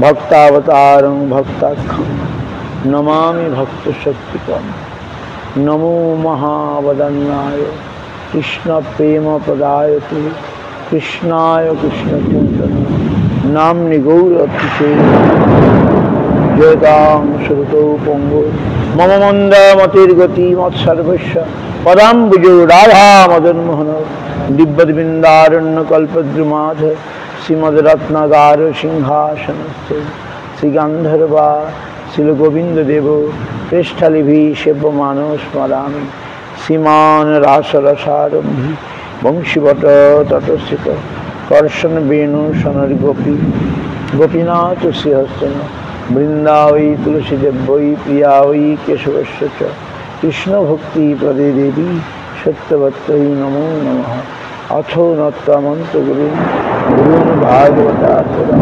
भक्तावतारं भक्ताख्यं नमामि भक्तशक्तिकं नमो महावदन्याय कृष्ण प्रेम प्रदायते कृष्णाय कृष्ण चैतन्य नाम्नि गौरतिशे जयतां श्रुतौ पंगो मम मंदमतिर्गति मत्सर्वस्व पदाम्बुजो राधा मदन मोहन दिव्यवृंदारण्य कल्पद्रुमाध श्रीमद्रत्नगार सिंहासनस्थे श्रीगंधर्वा श्रीगोविंददेव पृष्ठलिभि सेव्यमानो स्मरामि श्रीमान रासरसारम्भि वंशीवट तटस्थित कर्षण वेणु सनर्गोपी गोपीनाथ श्रीहस्तन वृंदावई तुलसीदेवई प्रियावई केशवस्य च कृष्ण भक्ति प्रदे देवी सत्यवत्तै नमो नमः अथो नत्वमन्त गुरुन् भागवतात्तरं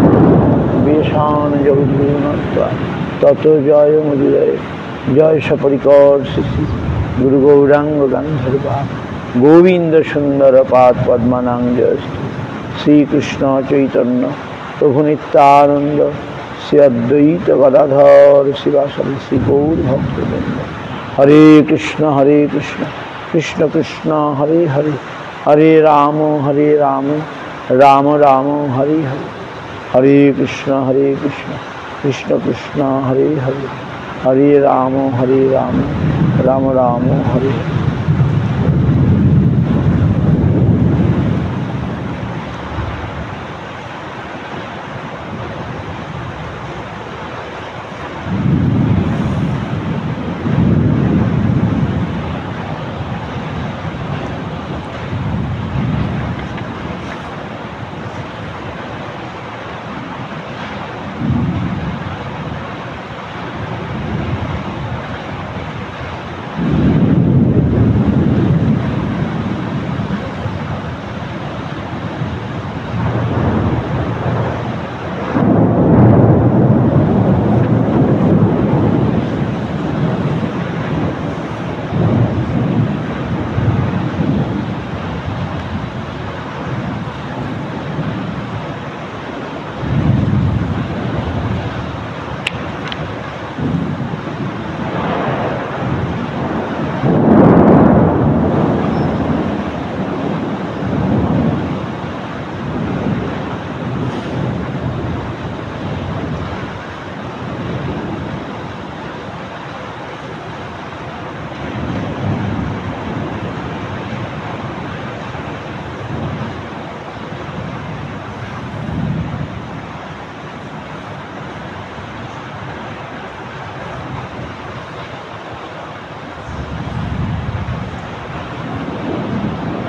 वेशान जगद्गुरुनत्वा ततो जय मुदिरे जय सपरिकर सिद्धि गुरु गौरांग गंधर्वा गोविंद सुंदर पाद पद्मनांजस्तु श्री कृष्ण चैतन्य प्रभु नित्यानंद श्री अद्वैत गदाधर शिवासादि श्री गौर भक्तवृंद हरे कृष्ण कृष्ण कृष्ण हरे हरे हरे राम राम राम हरे हरे हरे कृष्ण कृष्ण कृष्ण हरे हरे हरे राम राम राम हरे हरे।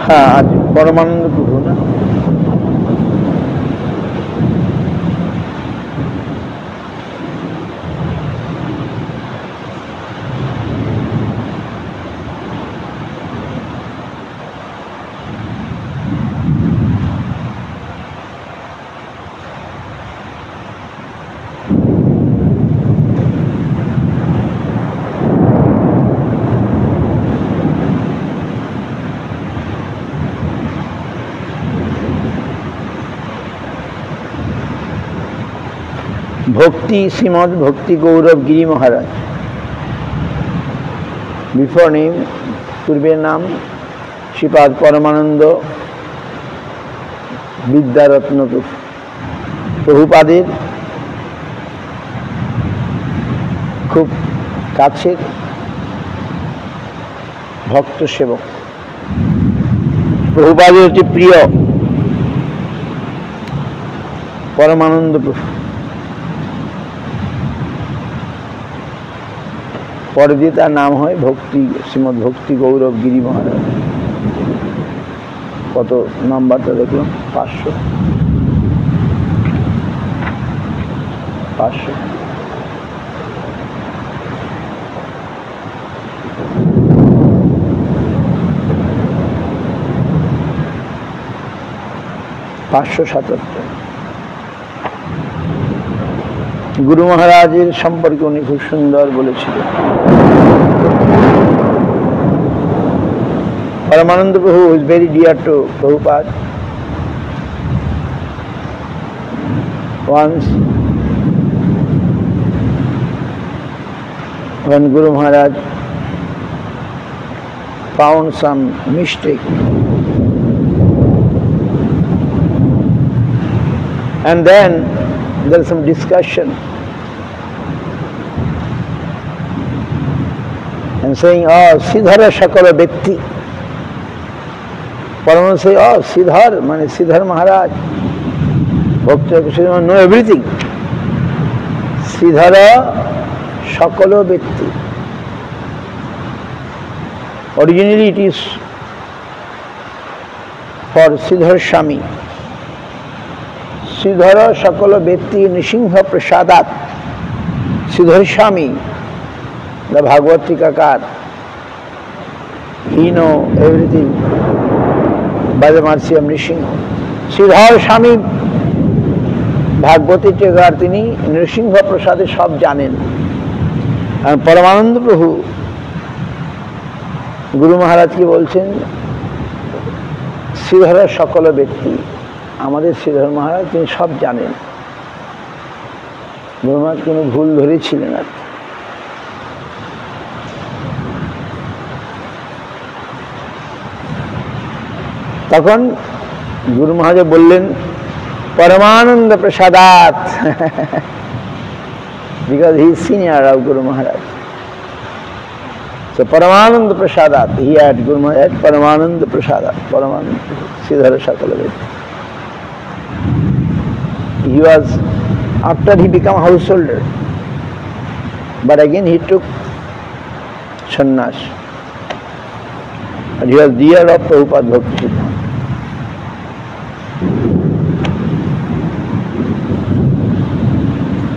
हाँ आज परमानंद प्रभु ना भक्ति श्रीमद भक्ति गौरव गिरी महाराज बिफोर नेम पूर्वेर नाम श्रीपाद परमानंद विद्यारत्न प्रभुपादेर खूब काछेर भक्त सेवक प्रभुपादेर अति प्रिय परमानंद प्रभु पर दिए तार नाम है भक्ति श्रीमद भक्ति गौरव गिरी महाराज कत नम्बरটা দেখলাম 500 577 गुरु महाराजेर सम्पर्के उनी खूब सुंदर बोलेছিলেন परमानंद प्रभु is very dear to Prabhupada. once when Guru Maharaj found some mistake, and then there is some discussion and saying, oh, Siddhara Shakala Bhakti. Parama say, oh, Siddhar, means Siddhar Maharaj, Bhakti know everything. Siddhara Shakala Bhakti. Originally it is for Siddhar Shami. Siddhara Shakala Bhakti Nisingha Prasadat. Siddhar Shami, the Bhagavad Tikakar, he know everything by the mercy of Nrisingha. Siddhar Shami Bhagavati Tikakar tini Nrisingha Prasade sab janen. And Paramananda Prabhu Guru Maharaj ki bolchen Siddhara Shakala Bhakti. আমাদের শ্রীধর মহারাজ তিনি সব জানেন। গুরু মহারাজ কোনো ভুল ধরেছিলেন না। তখন গুরু মহারাজ বললেন পরমানন্দ প্রসাদাত, because he is senior of Guru Maharaj. So Paramananda Prasadat, he had Guru Maharaj Paramananda Prasadat, Paramananda Siddhara Shakala Bhakti. He was, after he became householder, but again he took sannyas. And he was dear of Prabhupada Bhakti Siddhanta.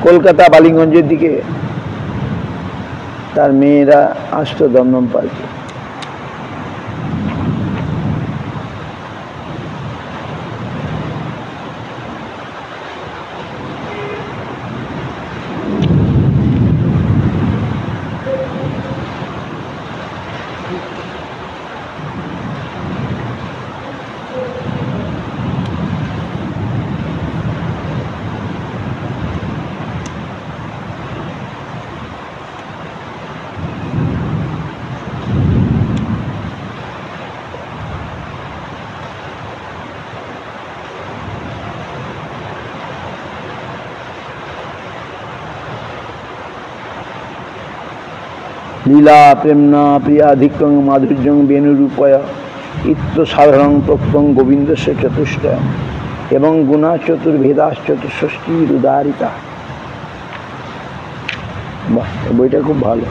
Kolkata বালিগঞ্জের দিকে তার মেয়েরা আসতো দমদম পার্কে। লীলা প্রেমনা প্রিয়াধিক্যং মাধুর্যং বেণুরূপয়া ইত্য সাধারণ প্রক্তং গোবিন্দস্য চতুষ্টয় এবং গুণা চতুর্ভেদাস চতুষ্ষষ্ঠীর উদারিতা। বাহ, বইটা খুব ভালো।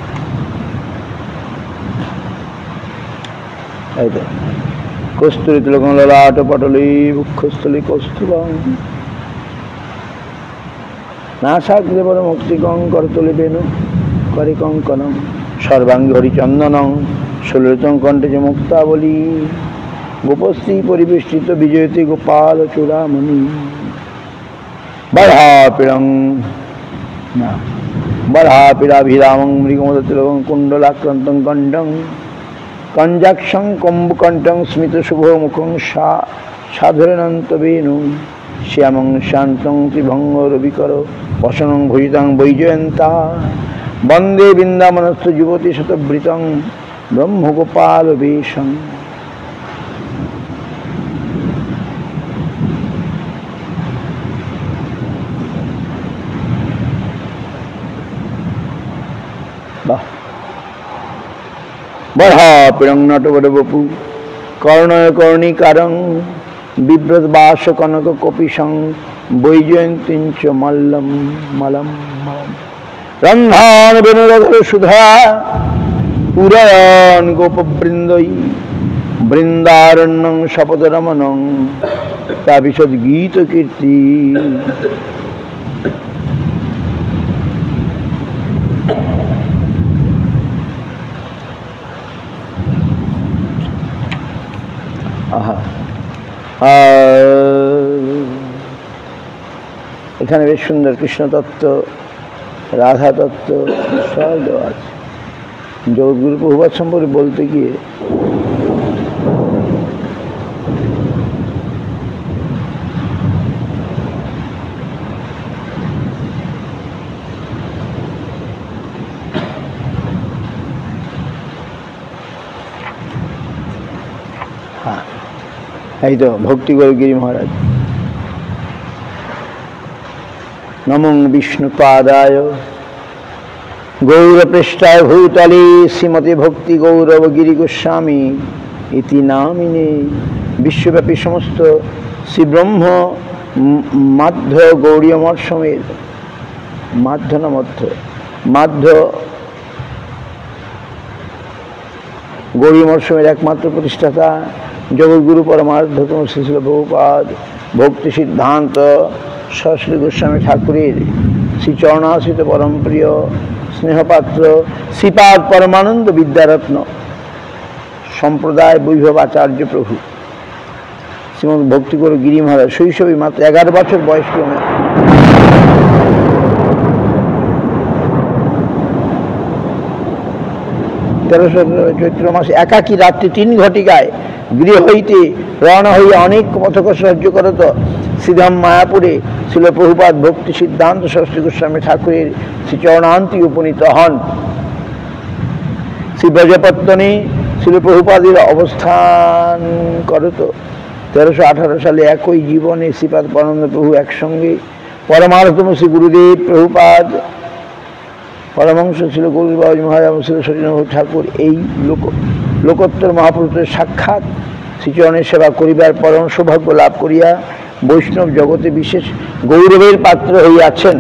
এই তো কস্তুরী তিলকং ললাট পটলে বক্ষস্থলী কস্তুরং নাসাগ্রে বড় মুক্তিকং করতলে বেণু করে কঙ্কনম সর্বাঙ্গ হরিচন্দনং সুললিতং কণ্ঠে যে মুক্তাবলী গোপশ্রী পরিবেষ্টিত বিজয়তী গোপাল চূড়ামণি বর্হাপিড়ং না বর্হাপিড়াভিরামং মৃগমদতিলকং কুণ্ডলাক্রান্তং কণ্ঠং কঞ্জাক্ষং কম্বুকণ্ঠং স্মিত শুভ মুখং সাধুরনন্ত বেণু শ্যামং শান্তং ত্রিভঙ্গ রবিকর বসনং ভুজিতাং বৈজয়ন্তা বন্দে বৃন্দাবনস্থ যুবতী শতবৃতং ব্রহ্মগোপাল বেশং। বাহ, বর্হাপিড়ং নটবর বপু কর্ণয় কর্ণিকারং বিব্রত বাস কনক কপিসং বৈজয়ন্তীঞ্চ মল্লম মলম মলম রন্ধান বেণুরধর সুধা পুরায়ণ গোপবৃন্দই বৃন্দারণ্যং শপথরমণং তাবিশদ গীত কীর্তি। এখানে বেশ সুন্দর কৃষ্ণ তত্ত্ব, রাধা তত্ত্ব সব দেওয়া আছে। জগৎগুরু প্রভুপাদ সম্পর্কে বলতে গিয়ে এই তো ভক্তি গৌর গিরি মহারাজ। নমো বিষ্ণুপাদায় গৌরপৃষ্ঠায় ভূতলে শ্রীমতে ভক্তি গৌরব গিরি গোস্বামী ইতি নামিনে। বিশ্বব্যাপী সমস্ত শ্রীব্রহ্ম মাধ্য গৌড়ীয় মঠসমের মাধ্য না মধ্য মাধ্য গৌড়ীয় মঠসমের একমাত্র প্রতিষ্ঠাতা জগৎগুরু পরমার্থতম শ্রী শিল প্রভুপাদ ভক্তি সিদ্ধান্ত সরস্বতী গোস্বামী ঠাকুরের শ্রীচরণাশ্রিত পরমপ্রিয় স্নেহপাত্র শ্রীপাদ পরমানন্দ বিদ্যারত্ন সম্প্রদায় বৈভব আচার্য প্রভু শ্রীমদ ভক্তি গৌর গিরি মহারাজ শৈশবে মাত্র 11 বছর বয়স ক্রমে চৈত্র মাসে একাকী রাত্রি 3 ঘটিকায় গৃহ হইতে রওনা হইয়া অনেক পথকষ্ট সহ্য করত শ্রীধাম মায়াপুরে শিল প্রভুপাদ ভক্তি সিদ্ধান্ত সরস্বতী গোস্বামী ঠাকুরের শ্রীচরণান্তি উপনীত হন। শ্রী ব্রজপত্তনে শিল প্রভুপাদের অবস্থান করত। 1318 সালে একই জীবনে শ্রীপাদ পরমানন্দ প্রভু একসঙ্গে পরমার্থতম শ্রী গুরুদেব প্রভুপাদ পরমহংস ছিল গৌরবাজ মহারাজ ছিল সচিন্দ্র ঠাকুর এই লোকোত্তর মহাপুরুষের সাক্ষাৎ শ্রীচরণের সেবা করিবার পরম সৌভাগ্য লাভ করিয়া বৈষ্ণব জগতে বিশেষ গৌরবের পাত্র হইয়াছেন।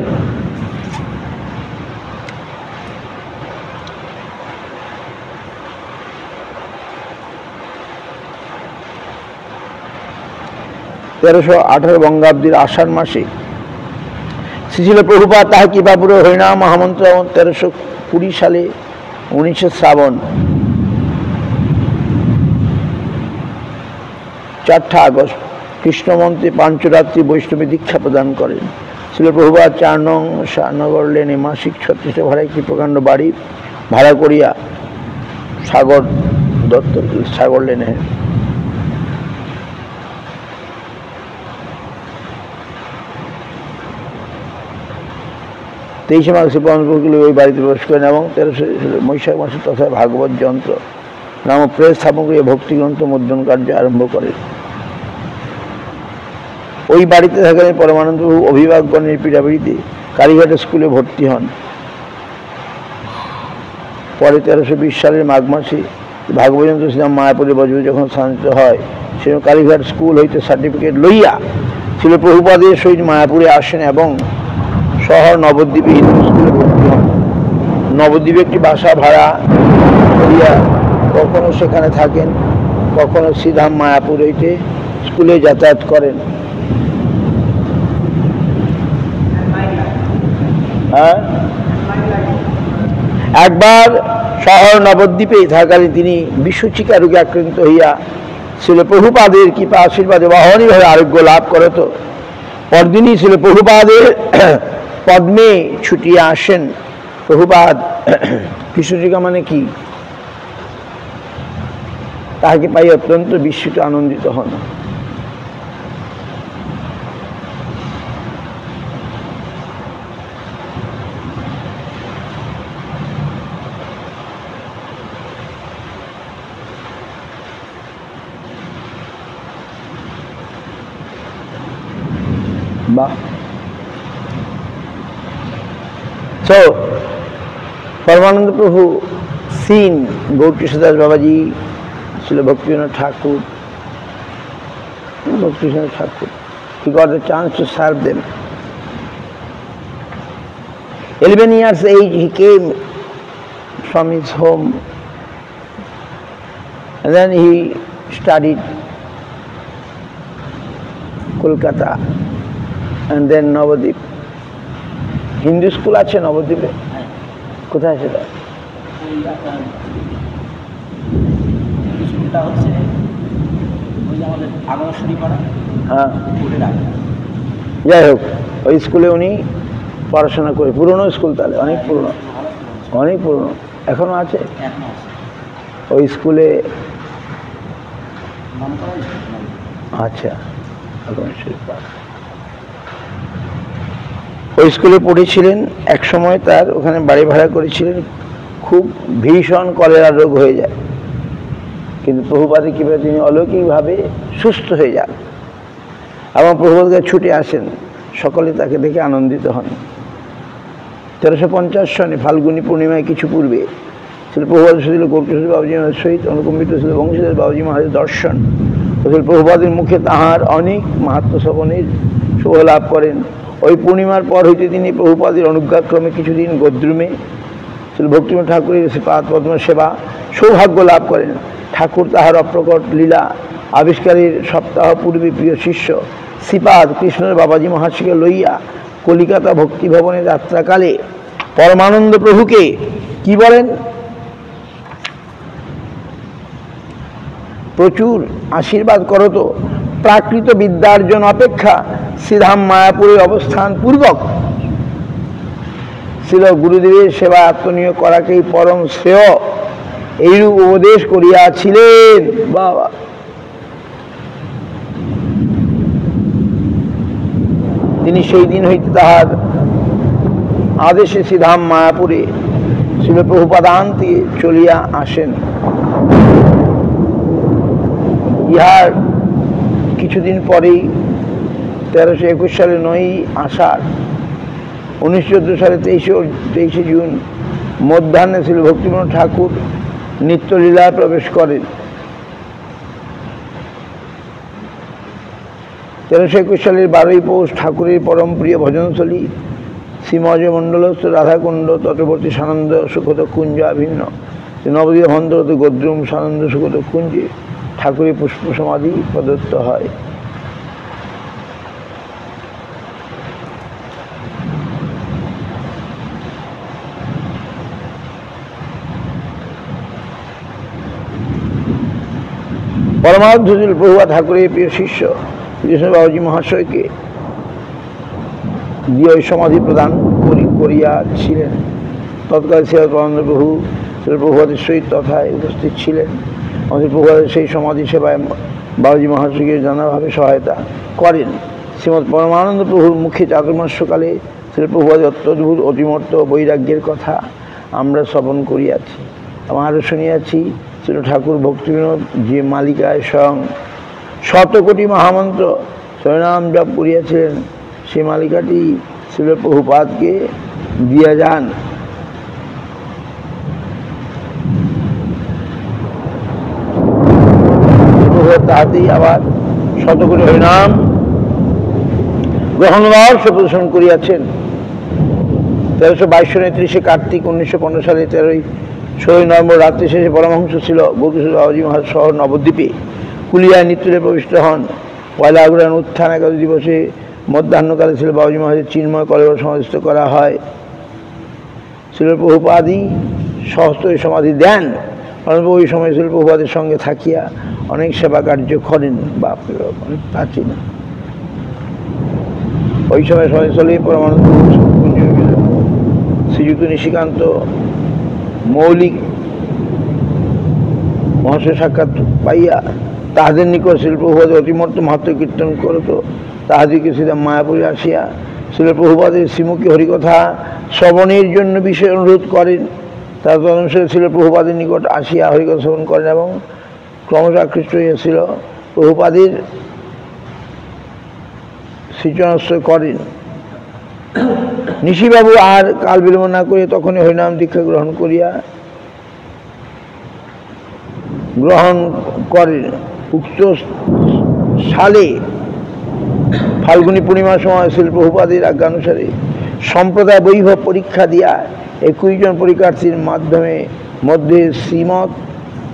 বঙ্গাব্দীর আষাঢ় মাসে শ্রী শিল প্রভুপাদ তাহা কৃপাপুর হরিনাম মহামন্ত্র 1320 সালে 19 শ্রাবণ 4 আগস্ট কৃষ্ণমন্ত্রে পাঞ্চরাত্রি বৈষ্ণবী দীক্ষা প্রদান করেন। শিল প্রভুপাদ 4 নং শাহনগর লেনে মাসিক 36 ভাড়া একটি প্রকাণ্ড বাড়ি ভাড়া করিয়া সাগর লেনে তেইশে মাঘ শ্রী ওই বাড়িতে প্রবেশ করেন এবং 1300 বৈশাখ মাসে তথা ভাগবত যন্ত্র নাম প্রেস স্থাপন করে ভক্তিগ্রন্থ মুদ্রণ কার্য আরম্ভ করেন। ওই বাড়িতে থাকেন পরমানন্দ প্রভু অভিভাবকগণের পীড়াপিড়িতে কালীঘাট স্কুলে ভর্তি হন। পরে 1320 সালের মাঘ মাসে ভাগবত যন্ত্র শ্রীরাম মায়াপুরে বজবে যখন স্থানিত হয় সেজন্য কালীঘাট স্কুল হইতে সার্টিফিকেট লইয়া শিল প্রভুপাদের সহিত মায়াপুরে আসেন এবং শহর নবদ্বীপে হিন্দু স্কুলে ভর্তি হন। নবদ্বীপে একটি বাসা ভাড়া করিয়া কখনো সেখানে থাকেন, কখনো শ্রীধাম মায়াপুর হইতে স্কুলে যাতায়াত করেন। একবার শহর নবদ্বীপে থাকাকালীন তিনি বিশ্বচিকা রোগে আক্রান্ত হইয়া শিল প্রভুপাদের কৃপা আশীর্বাদে অহরীভাবে আরোগ্য লাভ করত। পরদিনই শিল প্রভুপাদের পদ্মে ছুটিয়া আসেন। প্রভুপাদ বিশ্বচিকা মানে কি তাহাকে পাই অত্যন্ত বিস্মিত আনন্দিত হন। So, Paramananda Prabhu seen Gaur-Krishnadas Babaji, Srila Bhaktivinoda Thakur, he got a chance to serve them. 11 years age he came from his home and then he studied Kolkata and then Navadip. Hindu school আছে নবদ্বীপে? কোথায় সেটা? হ্যাঁ, যাই হোক ওই স্কুলে উনি পড়াশোনা করে। পুরনো স্কুল তাহলে, অনেক পুরনো, অনেক পুরনো, এখনো আছে ওই স্কুলে? আচ্ছা, ওই স্কুলে পড়েছিলেন। এক সময় তার ওখানে বাড়ি ভাড়া করেছিলেন। খুব ভীষণ কলেরা রোগ হয়ে যায়, কিন্তু প্রভুপাদের কৃপায় তিনি অলৌকিকভাবে সুস্থ হয়ে যান এবং প্রভুপাদকে ছুটে আসেন। সকলে তাকে দেখে আনন্দিত হন। 1350 সনে ফাল্গুনী পূর্ণিমায় কিছু পূর্বে ছিল প্রভুপাদ ছিল গোপকিশোর বাবাজি মহারাজের সহিত অনুকম্পিত ছিল বংশীধর বাবাজি মহারাজের দর্শন। প্রভুপাদের মুখে তাহার অনেক মাহাত্ম্য শ্রবণের শুভ লাভ করেন। ওই পূর্ণিমার পর হইতে তিনি প্রভুপাদের অনুজ্ঞাক্রমে কিছুদিন গদ্রুমে ছিল ভক্তিবিনোদ ঠাকুরের শ্রীপাদ পদ্ম সেবা সৌভাগ্য লাভ করেন। ঠাকুর তাহার অপ্রকট লীলা আবিষ্কারের সপ্তাহ পূর্বে প্রিয় শিষ্য শ্রীপাদ কৃষ্ণের বাবাজি মহাশয়কে লইয়া কলিকাতা ভক্তিভবনে যাত্রাকালে পরমানন্দ প্রভুকে কি বলেন? প্রচুর আশীর্বাদ করত। প্রাকৃত বিদ্যার্জন অপেক্ষা শ্রীধাম মায়াপুরের অবস্থান পূর্বক ছিল গুরুদেবের সেবা আত্মনিয়োগ করাকেই পরম শ্রেয় এইরূপ উপদেশ করিয়াছিলেন। বাবা, তিনি সেই দিন হইতে তাহার আদেশে শ্রীধাম মায়াপুরে শিল প্রভুপাদান্তে চলিয়া আসেন। ইহার কিছুদিন পরেই 1321 সালে 9ই আষাঢ় 1914 সালে 23শে জুন মধ্যাহ্নে শ্রী ভক্তিবিনোদ ঠাকুর নিত্যলীলায় প্রবেশ করেন। 1321 সালের 12ই পৌষ ঠাকুরের পরম প্রিয় ভজনস্থলী শ্রীমজ মণ্ডলস্থ রাধাকুণ্ড তটবর্তী সানন্দ সুখত কুঞ্জ আভিন্ন নবদ্বীপ ভন্তরত গদ্রুম সানন্দ সুখত কুঞ্জে ঠাকুরের পুষ্প সমাধি প্রদত্ত হয়। পরমারাধ্য প্রভুপাদ ঠাকুরের প্রিয় শিষ্য কৃষ্ণ বাবাজি মহাশয়কে দিয়ে সমাধি প্রদান করিয়াছিলেন। তৎকালে শ্রীপাদানন্দ প্রভু প্রভুপাদের সহিত তথায় উপস্থিত ছিলেন। আমাদের প্রভুপাদের সেই সমাধি সেবায় বাবাজি মহাশয়কে নানাভাবে সহায়তা করেন। শ্রীমৎ পরমানন্দ প্রভুর মুখে চাতুর্মাস্যকালে শ্রী প্রভুপাদের অত্যদ্ভুত অতিমর্ত বৈরাগ্যের কথা আমরা শ্রবণ করিয়াছি এবং আরও শুনিয়াছি। শ্রী ঠাকুর ভক্তিবিনোদ যে মালিকায় স্বয়ং শতকোটি মহামন্ত্র হরিনাম জপ করিয়াছিলেন, সেই মালিকাটি শ্রী প্রভুপাদকে দিয়া যান। তাহাতেই আবার শতকোটি হরিনাম গ্রহণভাব সে প্রদর্শন করিয়াছেন। 1322 সনে 30শে কার্তিক 1915 সালে 16ই নভেম্বর রাত্রি শেষে পরমহংস ছিল গোপকিশোর বাবাজি মহারাজ শহর নবদ্বীপে কুলিয়ায় নিত্যলে প্রবিষ্ট হন। পয়লা অগ্রহায়ণ উত্থান একাদশী দিবসে মধ্যাহ্নকালে ছিল বাবাজি মহারাজের চিন্ময় কলেবর সমাধিস্থ করা হয়। ছিল প্রভুপাদই সহস্ত সমাধি দেন। ওই সময় ছিল প্রভুপাদের সঙ্গে থাকিয়া অনেক সেবা কার্য করেন। বাপরে অনেক প্রাচীন। ওই সময় সহস্থলে পরমানন্দ শ্রীযুক্ত নিশিকান্ত মৌলিক মহাশয় সাক্ষাৎ পাইয়া তাহাদের নিকট শিল প্রভুপাদের অতিমর্ত মাহাত্ম্য কীর্তন করত। তাহাদিকে সিধা মায়াপুরে আসিয়া শিল প্রভুপাদের শ্রীমুখী হরিকথা শ্রবণের জন্য বিষয় অনুরোধ করেন। তার অনুসারে ছিল প্রভুপাদের নিকট আসিয়া হরিকথা শ্রবণ করেন এবং ক্রমশ আকৃষ্ট হইয়াছিল প্রভুপাদের সৃজনাশ্রয় করেন। নিশিবাবু আর কাল বিলম্ব না করে তখনই হরিনাম দীক্ষা গ্রহণ করেন। উক্ত সালে ফাল্গুনী পূর্ণিমার সময় শিল প্রভুপাদের আজ্ঞানুসারে সম্প্রদায় বৈভব পরীক্ষা দিয়া 21 জন পরীক্ষার্থীর মধ্যে শ্রীমৎ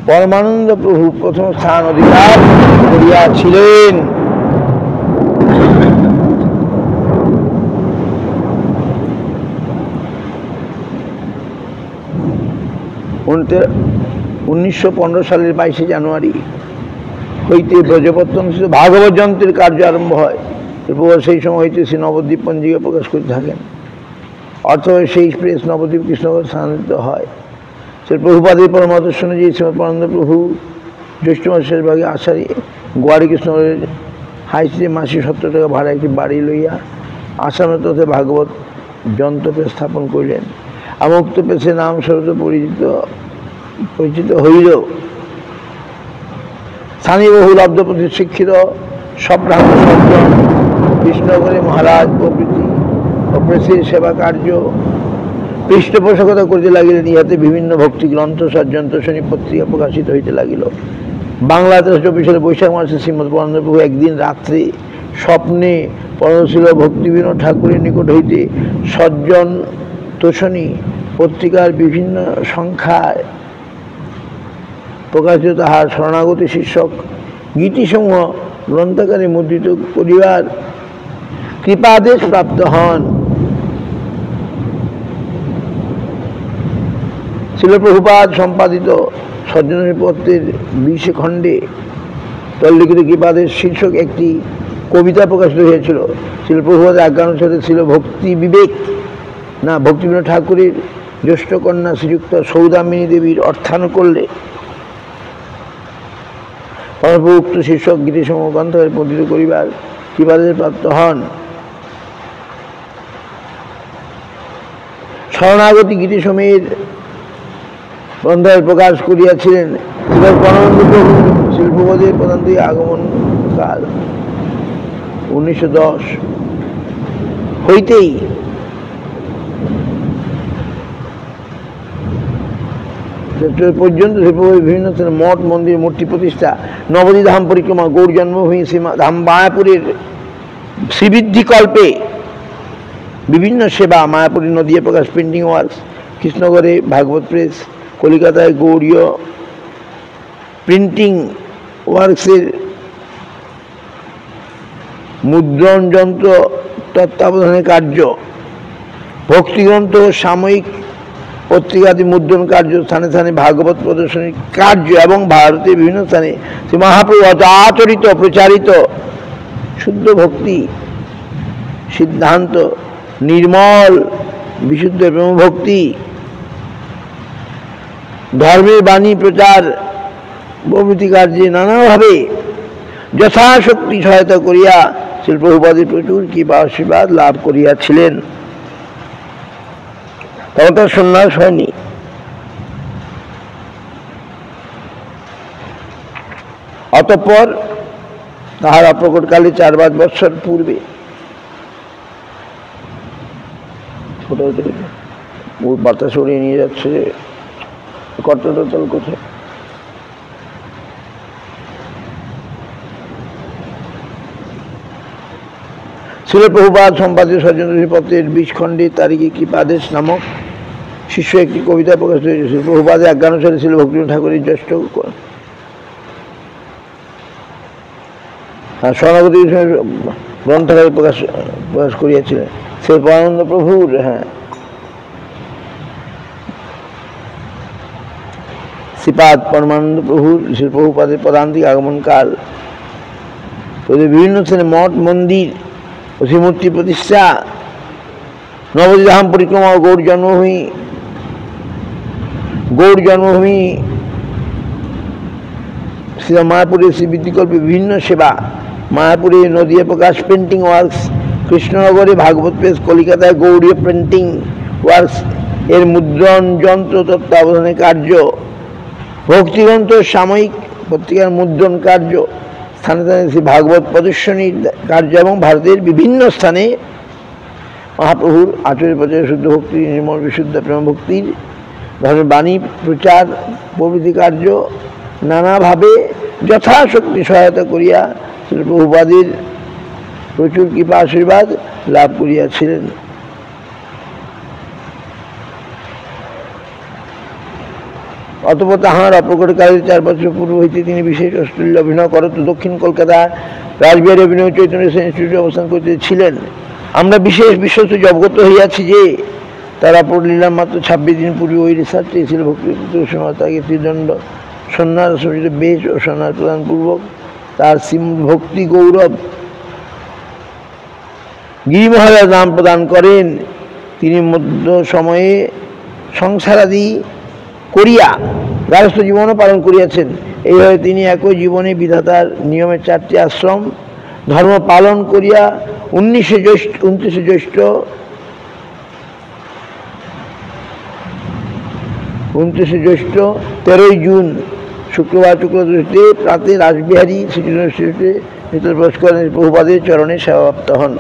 পরমানন্দ প্রভু প্রথম স্থান অধিকার করিয়াছিলেন। উনিশশো 1915 সালের 22শে জানুয়ারি হইতে ব্রজপত্তন ভাগবত যন্ত্রের কার্য আরম্ভ হয়। সেই সময় হইতে সে নবদ্বীপ পঞ্জিকা প্রকাশ করতে থাকেন। অর্থ সেই প্রেস নবদ্বীপ কৃষ্ণগঞ্জ স্থানান্তরিত হয়। সে প্রভুপাদের পরমাদর্শন যে শ্রীমৎ পরমানন্দ প্রভু জ্যৈষ্ঠ মাসের শেষ ভাগে আষাঢ়ে গোয়ারি কৃষ্ণগঞ্জের হাইস্ট্রিটে মাসে 70 টাকা ভাড়া একটি বাড়ি লইয়া আসামে তথা ভাগবত যন্ত্র স্থাপন করিলেন। এবং উক্ত প্রেসের নাম স্বরূপ পরিচিত হইল। স্থানীয় বহু লব্ধপতি শিক্ষিত সম্ভ্রান্ত সজ্জন কৃষ্ণগরে মহারাজ প্রভৃতি ও প্রেসের সেবা কার্য পৃষ্ঠপোষকতা করিতে লাগিলেন। ইহাতে বিভিন্ন ভক্তি গ্রন্থ সজ্জন্তোষণী পত্রিকা প্রকাশিত হইতে লাগিল। বাংলা 1324 সালে বৈশাখ মাসে শ্রীমৎ পরমানন্দ প্রভু একদিন রাত্রে স্বপ্নে পরমশীল ভক্তিবিনোদ ঠাকুরের নিকট হইতে সজ্জন তোষণী পত্রিকার বিভিন্ন সংখ্যায় প্রকাশিত তাহার শরণাগতি শীর্ষক গীতিসমূহ গ্রন্থাকারে মুদ্রিত করিবার কৃপাদেশ প্রাপ্ত হন। শিল প্রভুপাদ সম্পাদিত সজ্জনী পত্রের 20 খণ্ডে তল্লিখিত কৃপাদেশ শীর্ষক একটি কবিতা প্রকাশিত হয়েছিল। শিল প্রভুপাদের আজ্ঞানুসারে ছিল ভক্তিবিনোদ ঠাকুরের জ্যেষ্ঠ কন্যা শ্রীযুক্ত সৌদামিনী দেবীর অর্থানুকূল্যে উক্ত শীর্ষক গীতিসমূহ গ্রন্থাকারে মুদ্রিত করিবার কৃপাদেশ প্রাপ্ত হন। শরণাগতি গীতিসমূহের গ্রন্থাকারে প্রকাশ করিয়াছিলেন। পরমানন্দ প্রভু শিল্পপদের প্রধানতী আগমন কাল 1910 হইতেই পর্যন্ত বিভিন্ন স্থানে মঠ মন্দির মূর্তি প্রতিষ্ঠা, নবদ্বীপ ধাম পরিক্রমা, গৌর জন্মভূমি ধাম মায়াপুরের শ্রীবৃদ্ধিকল্পে বিভিন্ন সেবা, মায়াপুরের নদিয়া প্রকাশ প্রিন্টিং ওয়ার্কস, কৃষ্ণগড়ে ভাগবত প্রেস, কলিকাতায় গৌড়ীয় প্রিন্টিং ওয়ার্কসের মুদ্রণ যন্ত্র তত্ত্বাবধানের কার্য, ভক্তিগ্রন্থ সাময়িক পত্রিকাদি মুদ্রণ কার্য, স্থানে স্থানে ভাগবত প্রদর্শনীর কার্য এবং ভারতের বিভিন্ন স্থানে শ্রী মহাপ্রভু আচরিত প্রচারিত শুদ্ধ ভক্তি সিদ্ধান্ত, নির্মল বিশুদ্ধ প্রেমভক্তি, ধর্মের বাণী প্রচার প্রভৃতি কার্যে নানাভাবে যথাশক্তি সহায়তা করিয়া শিল প্রভুপাদের প্রচুর কৃপা আশীর্বাদ লাভ করিয়াছিলেন। তখন তার সন্ন্যাস হয়নি। অতঃপর তাহার অপ্রকটকালে 4-5 বৎসর পূর্বে বার্তা সরিয়ে নিয়ে যাচ্ছে কর্তদতল কোথায় শিল প্রভুপাদ সম্পাদিত সজ্জনী পত্রের 20 খণ্ডে তারিখে কৃপাদেশ নামক শীর্ষ একটি কবিতা প্রকাশ হয়েছে। শিল প্রভুপাদের আজ্ঞানুসারে শিল ভক্তিবিনোদ ঠাকুরের জ্যেষ্ঠ শরণাগতি গ্রন্থাকারে প্রকাশ করিয়াছিলেন। শিল পরমানন্দ প্রভুর শ্রীপাদ পরমানন্দ প্রভুর শিল প্রভুপাদের পদান্তিক আগমনকাল বিভিন্ন স্থানে মঠ মন্দির ও শ্রীমূর্তি প্রতিষ্ঠা, নবদ্বীপ ধাম পরিক্রমা ও গৌর জন্মভূমি শ্রী মায়াপুরের শ্রীবৃদ্ধিকল্পে বিভিন্ন সেবা, মায়াপুরে নদিয়া প্রকাশ প্রিন্টিং ওয়ার্কস, কৃষ্ণনগরে ভাগবত প্রেস, কলিকাতায় গৌড়ীয় প্রিন্টিং ওয়ার্কস এর মুদ্রণ যন্ত্র তত্ত্বাবধানের কার্য, ভক্তিগ্রন্থ সাময়িক পত্রিকার মুদ্রণ কার্য, স্থানে স্থানে শ্রী ভাগবত প্রদর্শনীর কার্য এবং ভারতের বিভিন্ন স্থানে মহাপ্রভুর আচরণ প্রচার শুদ্ধ ভক্তি, নির্মল বিশুদ্ধ প্রেমভক্তির ধর্মের বাণী প্রচার প্রভৃতি কার্য নানাভাবে যথাশক্তি সহায়তা করিয়া শিল প্রভুপাদের প্রচুর কৃপা আশীর্বাদ লাভ করিয়াছিলেন। অতঃপর তাহার অপ্রকটকালের 4 বছর পূর্ব হইতে তিনি বিশেষ অস্ট্রেলিয়া অভিনয় করত দক্ষিণ কলকাতা রাসবিহারী অভিনয় চৈতন্য ইনস্টিটিউটে অবস্থান করিতেছিলেন। আমরা বিশেষ বিশ্বস্ত অবগত হইয়াছি যে তারা লীলার মাত্র 26 দিন পূর্বে ওই রিসার্চে ছিল ভক্তিপুত্র তাকে ত্রিদণ্ড সন্ন্যাস বেশ ও সন্ন্যাস প্রদানপূর্বক তার ভক্তি গৌরব গিরি মহারাজ নাম প্রদান করেন। তিনি মধ্য সময়ে সংসারাদি করিয়া গৃহস্থ জীবনও পালন করিয়াছেন। এইভাবে তিনি একই জীবনে বিধাতার নিয়মে 4টি আশ্রম ধর্ম পালন করিয়া 29 জ্যৈষ্ঠ 13ই জুন শুক্রবার শুক্লদশীতে প্রাতে রাসবিহারী শ্রীকৃষ্ণে নিত্য প্রবেশ করেন, প্রভুপাদের চরণে সেবাপ্ত হন।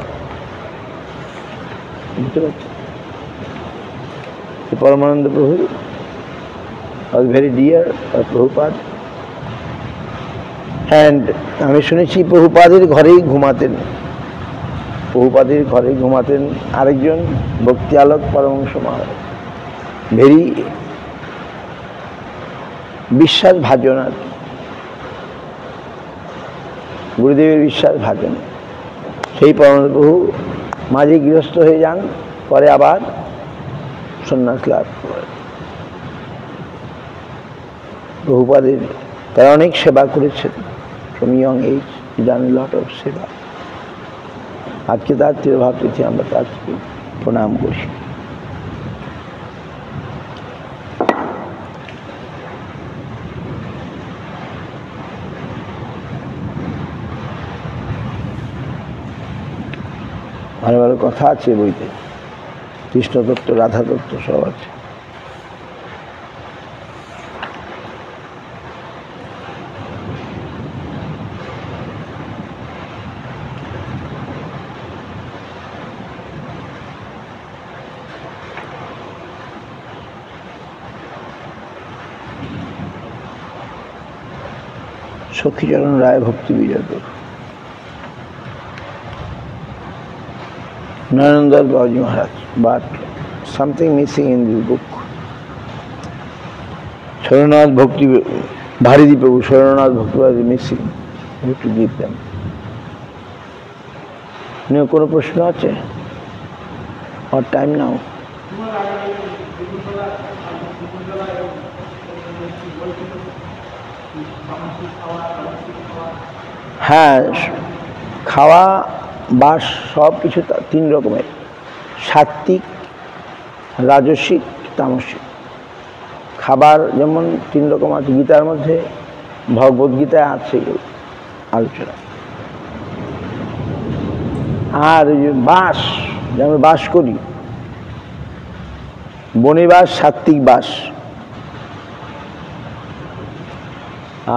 বুঝতে পারছি পরমানন্দ প্রভু was very dear Prabhupada, and আমি শুনেছি প্রভুপাদের ঘরেই ঘুমাতেন, প্রভুপাদের ঘরে ঘুমাতেন আরেকজন ভক্তি আলোক পরমহংস মহারাজ, ভেরি বিশ্বাস ভাজন, আর গুরুদেবের বিশ্বাস ভাজন। সেই পরমানন্দ প্রভু মাঝে গৃহস্থ হয়ে যান, পরে আবার সন্ন্যাস লাভ করেন। প্রভুপাদের তারা অনেক সেবা করেছেন, from young age done lot of সেবা। আজকে তার চিরভাব তিথি, আমরা তাকে প্রণাম করি। ভালো ভালো কথা আছে বইতে, কৃষ্ণ তত্ত্ব, রাধা তত্ত্ব সব আছে। সখীচরণ রায় ভক্তি বিজয় প্রভু, Narendra Babaji Maharaj, but something missing in this book. Sharanad Bhakti, Bharati Prabhu, Sharanad Bhakti was missing. You have to give them. কোনো প্রশ্ন আছে? What time now? হ্যাঁ, খাওয়া বাস সব কিছু তিন রকমের, সাত্ত্বিক, রাজসিক, তামসিক। খাবার যেমন তিন রকম আছে, গীতার মধ্যে, ভগবদ্গীতায় আছে আলোচনা। আর বাস, যেমন বাস করি, বনিবাস, সাত্ত্বিক বাস,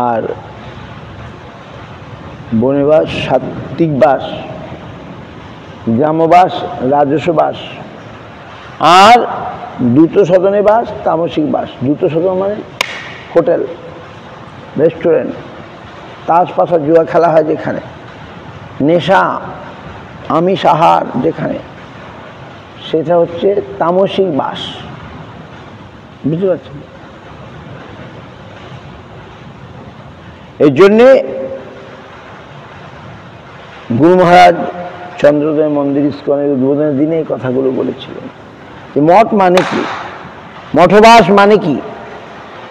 আর বনিবাস, সাত্ত্বিক বাস, গ্রামবাস, রাজস্ব বাস, আর দ্রুত সদনে বাস, তামসিক বাস। দ্রুত সদন মানে হোটেল, রেস্টুরেন্ট, তাস পাশা, জুয়া খেলা হয় যেখানে, নেশা, আমিষ আহার যেখানে, সেটা হচ্ছে তামসিক বাস। বুঝতে পারছেন? এই জন্যে গুরু মহারাজ চন্দ্রোদয় মন্দির ইস্কনের উদ্বোধনের দিনে এই কথাগুলো বলেছিলেন। মঠ মানে কি? মঠবাস মানে কি?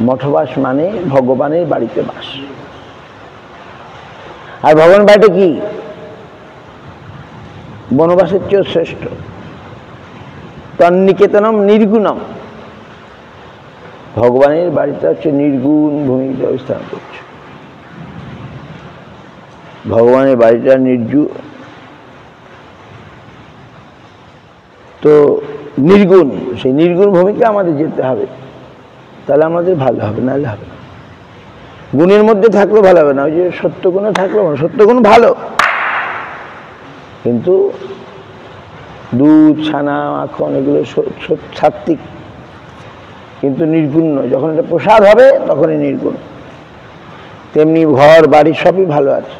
মঠবাস মানে ভগবানের বাড়িতে বাস। আর ভগবানের বাড়িটা কি? বনবাসের চেয়েও শ্রেষ্ঠ। তন্নিকেতনম নির্গুণম, ভগবানের বাড়িটা হচ্ছে নির্গুণ ভূমিতে অবস্থান করছে। ভগবানের বাড়িটা নির্জু, তো নির্গুণ, সেই নির্গুণ ভূমিকে আমাদের যেতে হবে, তাহলে আমাদের ভালো হবে, নাহলে হবে না। গুণের মধ্যে থাকলেও ভালো হবে না, ওই যে সত্যগুণে থাকলেও না, সত্যগুণ ভালো, কিন্তু দুধ, ছানা, মাখন এগুলো সাত্ত্বিক, কিন্তু নির্গুণ নয়। যখন এটা প্রসাদ হবে তখনই নির্গুণ। তেমনি ঘর বাড়ি সবই ভালো আছে,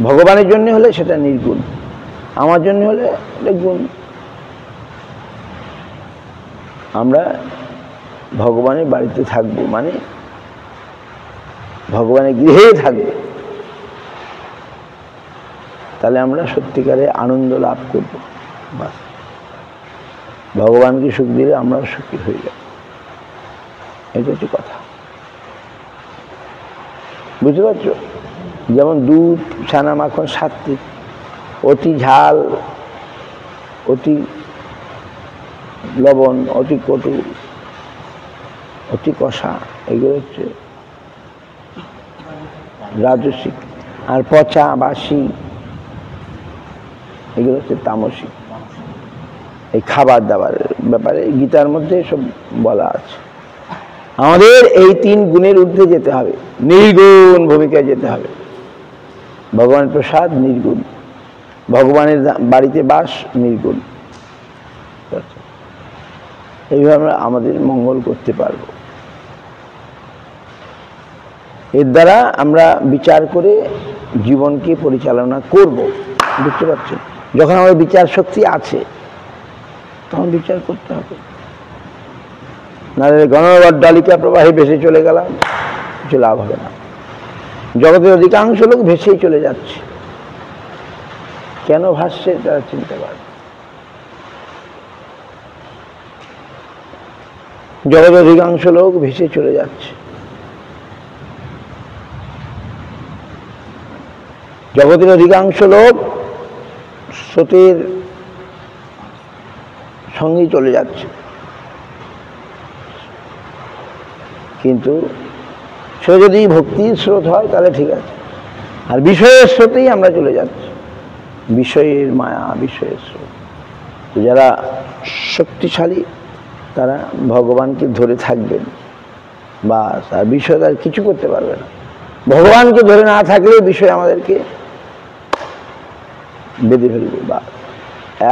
ভগবানের জন্য হলে সেটা নির্গুণ, আমার জন্য হলে এটা গুণ। আমরা ভগবানের বাড়িতে থাকবো মানে ভগবানের গৃহে থাকবো, তাহলে আমরা সত্যিকারে আনন্দ লাভ করব। বাস, ভগবানকে সুখ দিলে আমরাও সুখী হয়ে যাব, এটা হচ্ছে কথা। বুঝতে পারছো? যেমন দুধ, ছানা, মাখন সাত্ত্বিক, অতি ঝাল, অতি লবণ, অতি কটু, অতি কষা, এগুলো হচ্ছে রাজসিক। আর পচা, বাসি, এগুলো হচ্ছে তামসিক। এই খাবার দাবারের ব্যাপারে গীতার মধ্যে সব বলা আছে। আমাদের এই 3 গুণের ঊর্ধ্বে যেতে হবে, নির্গুণ ভূমিকায় যেতে হবে। ভগবানের প্রসাদ নির্গুণ, ভগবানের বাড়িতে বাস নির্গুণ। এইভাবে আমরা আমাদের মঙ্গল করতে পারব। এর দ্বারা আমরা বিচার করে জীবনকে পরিচালনা করব। বুঝতে পারছেন? যখন আমাদের বিচার শক্তি আছে তখন বিচার করতে হবে। নাহলে গণডালিকা প্রবাহে ভেসে চলে গেলাম, কিছু লাভ হবে না। জগতের অধিকাংশ লোক ভেসেই চলে যাচ্ছে। কেন ভাসছে তারা চিন্তা করে। জগতের অধিকাংশ লোক ভেসে চলে যাচ্ছে। জগতের অধিকাংশ লোক স্রোতের সঙ্গেই চলে যাচ্ছে, কিন্তু সে যদি ভক্তির স্রোত হয় তাহলে ঠিক আছে। আর বিষয়ের স্রোতেই আমরা চলে যাচ্ছি, বিষয়ের মায়া, বিষয়ের স্রোত। তো যারা শক্তিশালী তারা ভগবানকে ধরে থাকবেন, বা তার বিষয় আর কিছু করতে পারবে না। ভগবানকে ধরে না থাকলে বিষয় আমাদেরকে বেঁধে ফেলবে, বা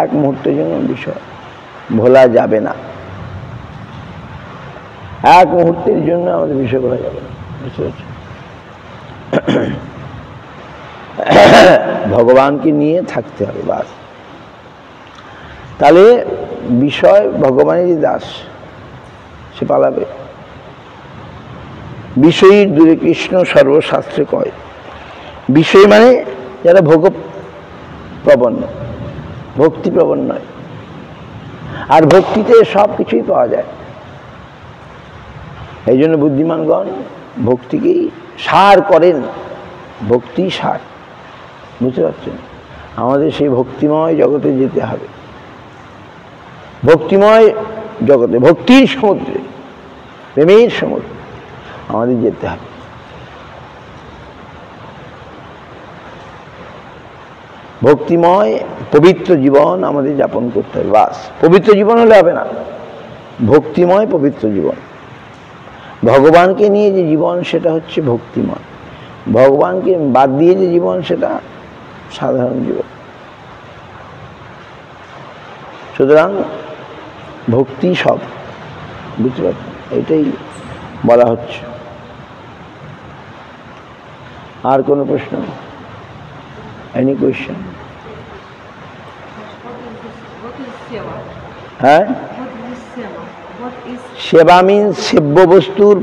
এক মুহূর্তের জন্য বিষয় ভোলা যাবে না। এক মুহূর্তের জন্য আমাদের বিষয় ভোলা যাবে না। বুঝতে পারছি? ভগবানকে নিয়ে থাকতে হবে বাস। তাহলে বিষয় ভগবানেরই দাস, সে পালাবে। বিষয়ীর দূরে কৃষ্ণ সর্বশাস্ত্রে কয়। বিষয় মানে যারা ভোগ প্রবণ, ভক্তি প্রবণ নয়। আর ভক্তিতে সব কিছুই পাওয়া যায়। এই জন্য বুদ্ধিমানগণ ভক্তিকেই সার করেন, ভক্তি সার। বুঝতে পারছেন? আমাদের সেই ভক্তিময় জগতে যেতে হবে। ভক্তিময় জগতে, ভক্তির সমুদ্রে, প্রেমের সমুদ্রে আমাদের যেতে হবে। ভক্তিময় পবিত্র জীবন আমাদের যাপন করতে হবে বাস। পবিত্র জীবন হলে হবে না, ভক্তিময় পবিত্র জীবন। ভগবানকে নিয়ে যে জীবন সেটা হচ্ছে ভক্তিময়, ভগবানকে বাদ দিয়ে যে জীবন সেটা সাধারণ জীবন। সুতরাং ভক্তি সব। বুঝতে পারছেন? এটাই বলা হচ্ছে। আর কোনো প্রশ্ন? Any question? হ্যাঁ, সেবা মিন্স সেব্য বস্তুর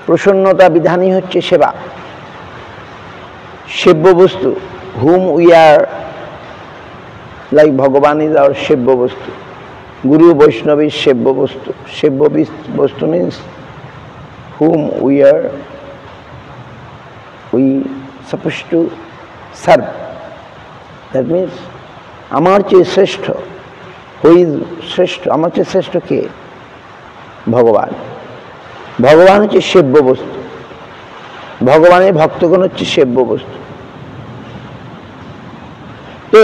প্রসন্নতা বিধানই হচ্ছে সেবা। সেব্য বস্তু, হুম উই আর লাইক ভগবান ইজ আওয়ার সেব্য বস্তু, গুরু বৈষ্ণব ইজ সেব্য বস্তু। সেব্য বস্তু means hmm we are we suppose to serve. That means আমার চেয়ে শ্রেষ্ঠ, হু ইজ শ্রেষ্ঠ, আমার চেয়ে শ্রেষ্ঠ কে? ভগবান। ভগবান হচ্ছে সেব্য বস্তু, ভগবানের ভক্তগণ হচ্ছে সেব্য বস্তু। তো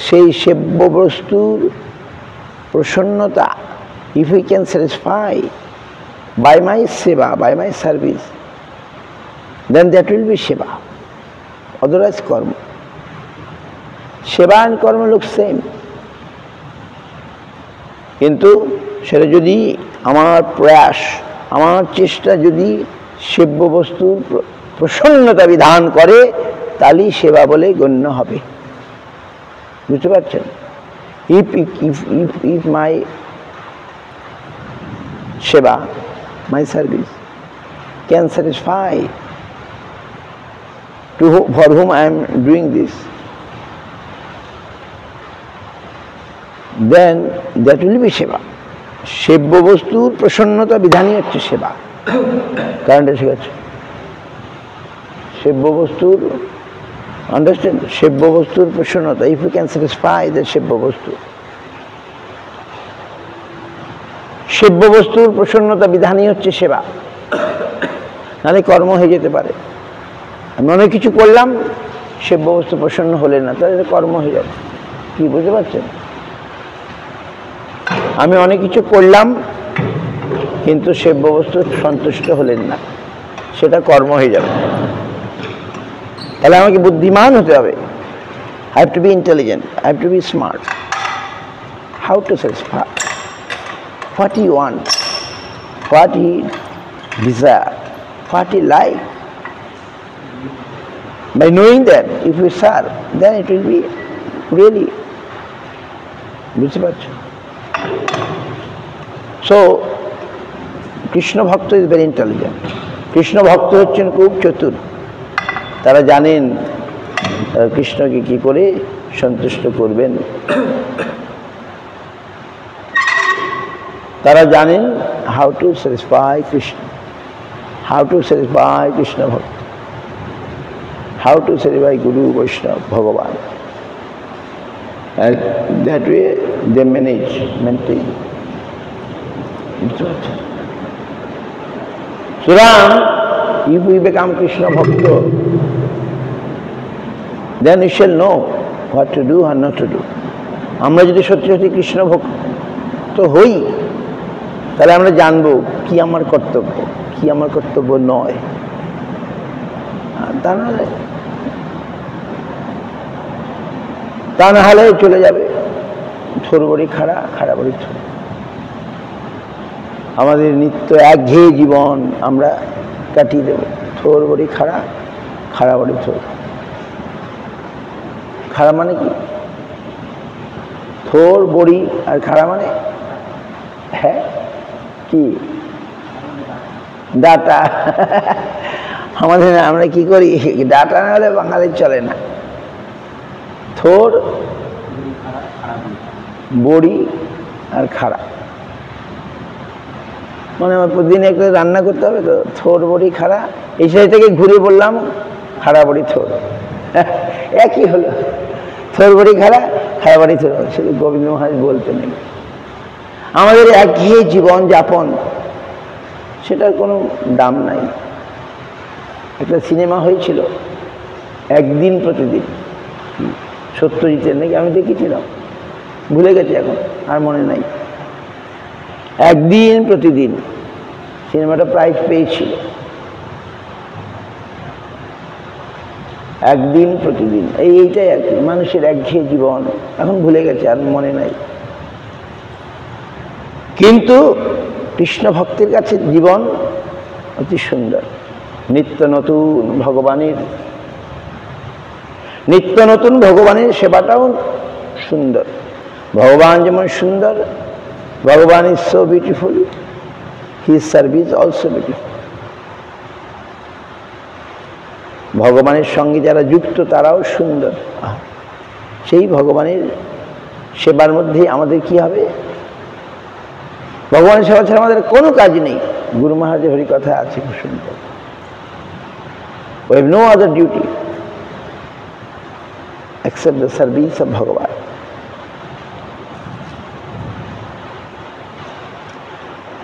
সেই সেব্য বস্তুর প্রসন্নতা, if you can satisfy by my seva, by my service, then that will be seva. Otherwise কর্ম। সেবা অ্যান্ড কর্ম লুক সেম, কিন্তু সেটা যদি আমার প্রয়াস, আমার চেষ্টা যদি সেব্য বস্তুর প্রসন্নতা বিধান করে তাহলেই সেবা বলে গণ্য হবে। বুঝতে পারছেন? if my সেবা, my service can satisfy for whom I am doing this, then that will be সেবা। সেব্য বস্তুর প্রসন্নতা বিধানই হচ্ছে সেবা। কারণটা ঠিক আছে? সেব্য বস্তুর আন্ডারস্ট্যান্ড, সেব্য বস্তুর প্রসন্নতা, if you can satisfy the সেব্য বস্তু, সেব্য বস্তুর প্রসন্নতা বিধানই হচ্ছে সেবা। নাহলে কর্ম হয়ে যেতে পারে। আমি অনেক কিছু করলাম, সেব্য বস্তু প্রসন্ন হলে না, তাহলে কর্ম হয়ে যাবে। কি বুঝতে পারছেন? আমি অনেক কিছু করলাম, কিন্তু সেব্য বস্তু সন্তুষ্ট হলেন না, সেটা কর্ম হয়ে যাবে। তাহলে আমাকে বুদ্ধিমান হতে হবে। I have to be intelligent, I have to be smart. How to satisfy what he wants, what he desire, what he like. By knowing that, if we serve, then it will be really বুঝতে পারছো? So Krishna ভক্ত is very intelligent. Krishna ভক্ত হচ্ছেন খুব চতুর। তারা জানেন কৃষ্ণকে কি করে সন্তুষ্ট করবেন, তারা জানেন how to satisfy Krishna, how to satisfy Krishna ভক্ত, how to satisfy Guru Vaishnava Bhagavan. And that way they maintain. So Ram, if we become Krishna Bhakta, then we shall know what to do and not to do. আমরা যদি সত্যি সত্যি কৃষ্ণ ভক্ত হই, তাহলে আমরা জানবো কি আমার কর্তব্য, কি আমার কর্তব্য নয়। তা না হলে চলে যাবে থোর বড়ি খাড়া, খাড়া বড়ি থোর। আমাদের নিত্য একঘেয়ে জীবন আমরা কাটিয়ে দেব থোর বড়ি খাড়া, খাড়া বড়ি থোর। খাড়া মানে কি? থোর বড়ি আর খাড়া মানে হ্যাঁ কি ডাটা। আমাদের আমরা কি করি, ডাটা না হলে বাঙালির চলে না। থোর বড়ি আর খাড়া মানে আমার প্রতিদিন একটা রান্না করতে হবে তো, থোর বড়ি খাড়া। এই সাইড থেকে ঘুরে বললাম খাড়া বড়ি থোর, একই হলো। থোর বড়ি খাড়া, খাড়া বড়ি থোর, শুধু গোবিন্দ মহারাজ বলতে নেই। আমাদের একঘেয়ে জীবন যাপন, সেটার কোনো দাম নাই। একটা সিনেমা হয়েছিল একদিন প্রতিদিন, সত্যজিতের নাকি, আমি দেখেছিলাম, ভুলে গেছি এখন, আর মনে নাই। একদিন প্রতিদিন সিনেমাটা প্রাইজ পেয়েছিল। একদিন প্রতিদিন এইটাই আর কি মানুষের একঘেয়ে জীবন, এখন ভুলে গেছে, আর মনে নাই। কিন্তু কৃষ্ণ ভক্তের কাছে জীবন অতি সুন্দর। নিত্য নতুন ভগবানের সেবাটাও সুন্দর। ভগবান যেমন সুন্দর, ভগবান is so beautiful, his service also beautiful. ভগবানের সঙ্গে যারা যুক্ত তারাও সুন্দর। সেই ভগবানের সেবার মধ্যে আমাদের কি হবে? ভগবানের সেবা ছাড়া আমাদের কোনো কাজ নেই। গুরু মহারাজের হরি কথা আছে খুব সুন্দর, we have no other duty except the service of Bhagavan.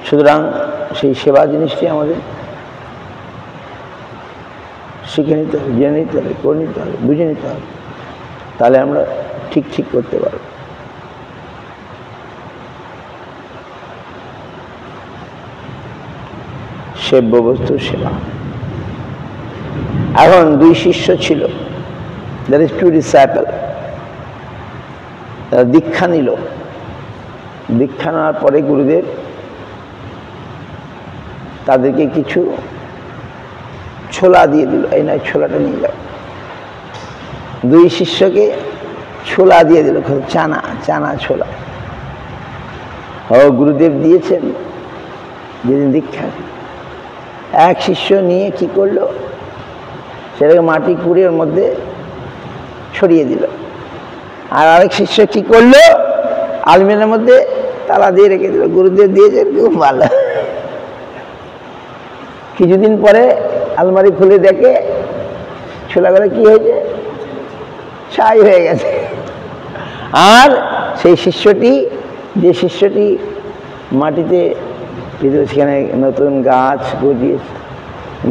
সুতরাং সেই সেবা জিনিসটি আমাদের শিখে নিতে হবে, জেনে নিতে হবে, করে নিতে হবে, বুঝে নিতে হবে, তাহলে আমরা ঠিক করতে পারব। সেব্য বস্তুর সেবা। এখন দুই শিষ্য ছিল, there is two disciple, তারা দীক্ষা নিল। দীক্ষা নেওয়ার পরে গুরুদেব তাদেরকে কিছু ছোলা দিয়ে দিল, এই নয় ছোলাটা নিয়ে যাও। দুই শিষ্যকে ছোলা দিয়ে দিল, চানা ছোলা। গুরুদেব দিয়েছেন যেদিন দীক্ষা। এক শিষ্য নিয়ে কি করলো, সেটাকে মাটি কুড়িয়ে ওর মধ্যে ছড়িয়ে দিল। আর আরেক শিষ্য কি করলো, আলমিরার মধ্যে তালা দিয়ে রেখে দিল। গুরুদেব দিয়েছেন, খুব ভালো। কিছুদিন পরে আলমারি খুলে দেখে ছোলাগুলো কি হয়েছে, ছাই হয়ে গেছে। আর সেই শিষ্যটি, যে শিষ্যটি মাটিতে সেখানে নতুন গাছ গজিয়েছে,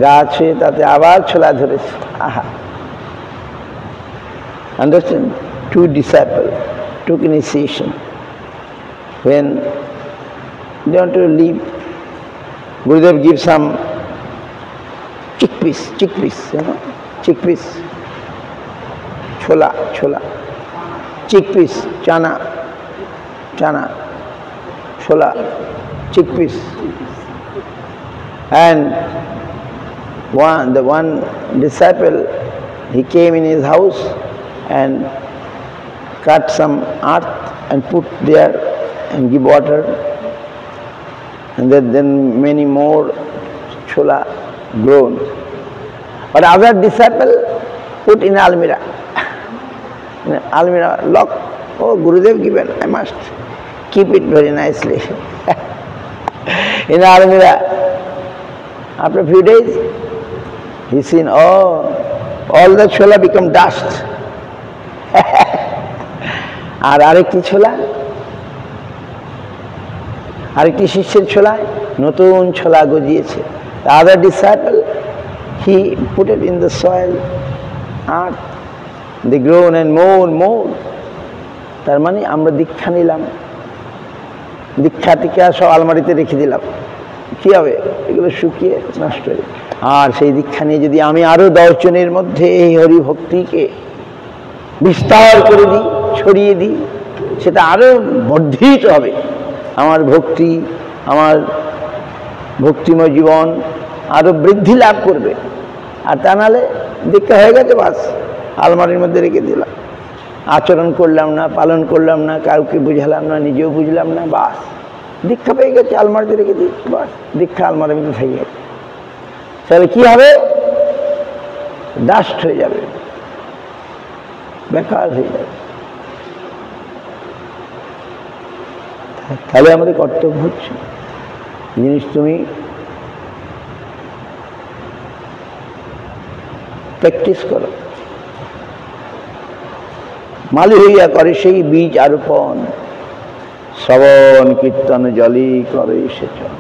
গাছ হয়ে তাতে আবার ছোলা ধরেছে। আহা, understand? Two disciples took initiation when they want to leave Gurudev gives some chickpeas, you know, chickpeas, chola, chickpeas, chana, chola, chickpeas. And the one disciple, he came in his house and cut some earth and put there and give water, and then many more chola grown. But other disciple put in almirah, lock. Oh, Gurudev given, I must keep it very nicely. In almirah. After a few days, he seen, oh, all the chola become dust. আর আরেকটি ছোলা, আরেকটি শিষ্যের ছোলায় নতুন ছোলা গজিয়েছে। The other disciple, he put it in the soil, earth, they grown and more. তার মানে আমরা দীক্ষা নিলাম, দীক্ষা টিকা সব আলমারিতে রেখে দিলাম, কি হবে? এগুলো শুকিয়ে নষ্ট হয়ে। আর সেই দীক্ষা নিয়ে যদি আমি আরো 10 জনের মধ্যে এই হরি ভক্তিকে বিস্তার করে দিই, ছড়িয়ে দিই, সেটা আরো বর্ধিত হবে। আমার ভক্তি, আমার ভক্তিময় জীবন আরো বৃদ্ধি লাভ করবে। আর তা নাহলে দীক্ষা হয়ে গেছে, বাস আলমারির মধ্যে রেখে দিলাম, আচরণ করলাম না, পালন করলাম না, কাউকে বুঝালাম না, নিজেও বুঝলাম না, বাস দীক্ষা পেয়ে গেছে, আলমারিতে রেখে দিয়েছি, বাস দীক্ষা আলমারির মধ্যে থেকে গেছে। তাহলে কি হবে? ডাস্ট হয়ে যাবে, বেকার হয়ে যাবে। তাহলে আমাদের কর্তব্য হচ্ছে জিনিস তুমি প্র্যাকটিস করো। মালি হইয়া করে সেই বীজ আরোপণ, শ্রবণ কীর্তন জলি করে সেচন,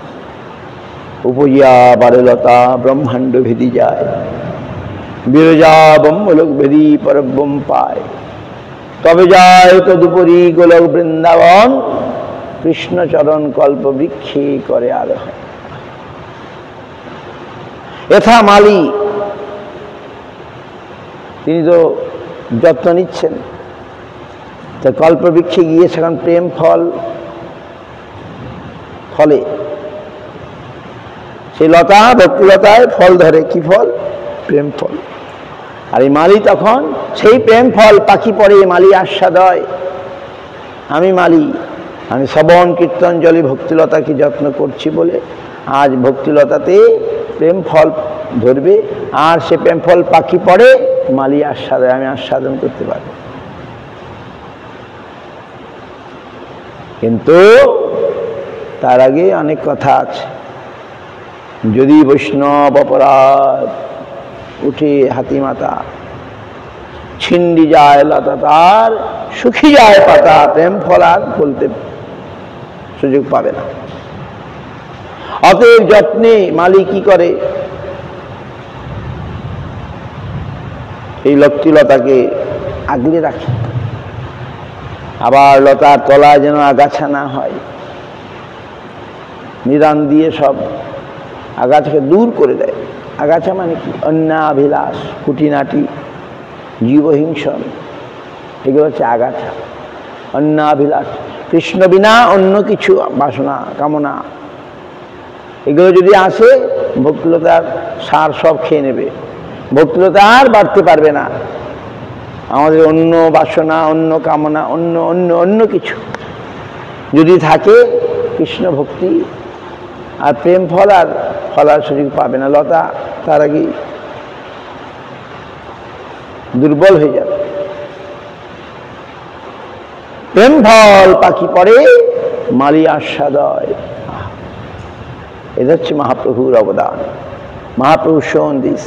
উপজিয়া বারলতা ব্রহ্মাণ্ড ভেদি যায়, বিরজা ব্রহ্মলোক ভেদি পরব্রহ্ম পায়, তবে যায় তদুপরি গোলক বৃন্দাবন, কৃষ্ণচরণ কল্প বৃক্ষে করে আরোহণ। যথা মালি, তিনি তো যত্ন নিচ্ছেন, তা কল্পবৃক্ষে গিয়ে সেখান প্রেম ফলে, সেই লতা ভক্তিলতায় ফল ধরে, কি ফল? প্রেম ফল। আর এই মালি তখন সেই প্রেম ফল পাখি পড়ে, মালি আস্বাদ হয়, আমি মালি, আমি শ্রবণ কীর্তন জলি ভক্তিলতাকে যত্ন করছি বলে আজ ভক্তিলতাতে প্রেম ফল ধরবে, আর সে প্রেম ফল পাখি পড়ে, মালি আস্বাদ হয়, আমি আস্বাদন করতে পারবো। কিন্তু তার আগে অনেক কথা আছে। যদি বৈষ্ণব অপরাধ উঠে হাতিমাতা, ছিন্ডি যায় লতা তার, শুকি যায় পাতা, প্রেম ফল আর বলতে সুযোগ পাবে না। অতএব যত্নে মালি কি করে? এই লতাকে আগলে রাখে, আবার লতার তলায় যেন আগাছা না হয়, নিদান দিয়ে সব আগাছাকে দূর করে দেয়। আগাছা মানে কি? অন্যাভিলাষ, খুঁটিনাটি, জীবহিংসন, এগুলো হচ্ছে আগাছা। অন্যাভিলাষ, কৃষ্ণ বিনা অন্য কিছু বাসনা কামনা, এগুলো যদি আসে ভক্তিলতার সার সব খেয়ে নেবে, ভক্তিলতা আর বাড়তে পারবে না। আমাদের অন্য বাসনা, অন্য কামনা, অন্য কিছু যদি থাকে, কৃষ্ণ ভক্তি আর প্রেম ফলার সুযোগ পাবে না। লতা তার আগে দুর্বল হয়ে যাবে। প্রেম ফল পাখি পড়ে, মালি আস্বাদয়। এটা হচ্ছে মহাপ্রভুর অবদান। মহাপ্রভু শোন দিস।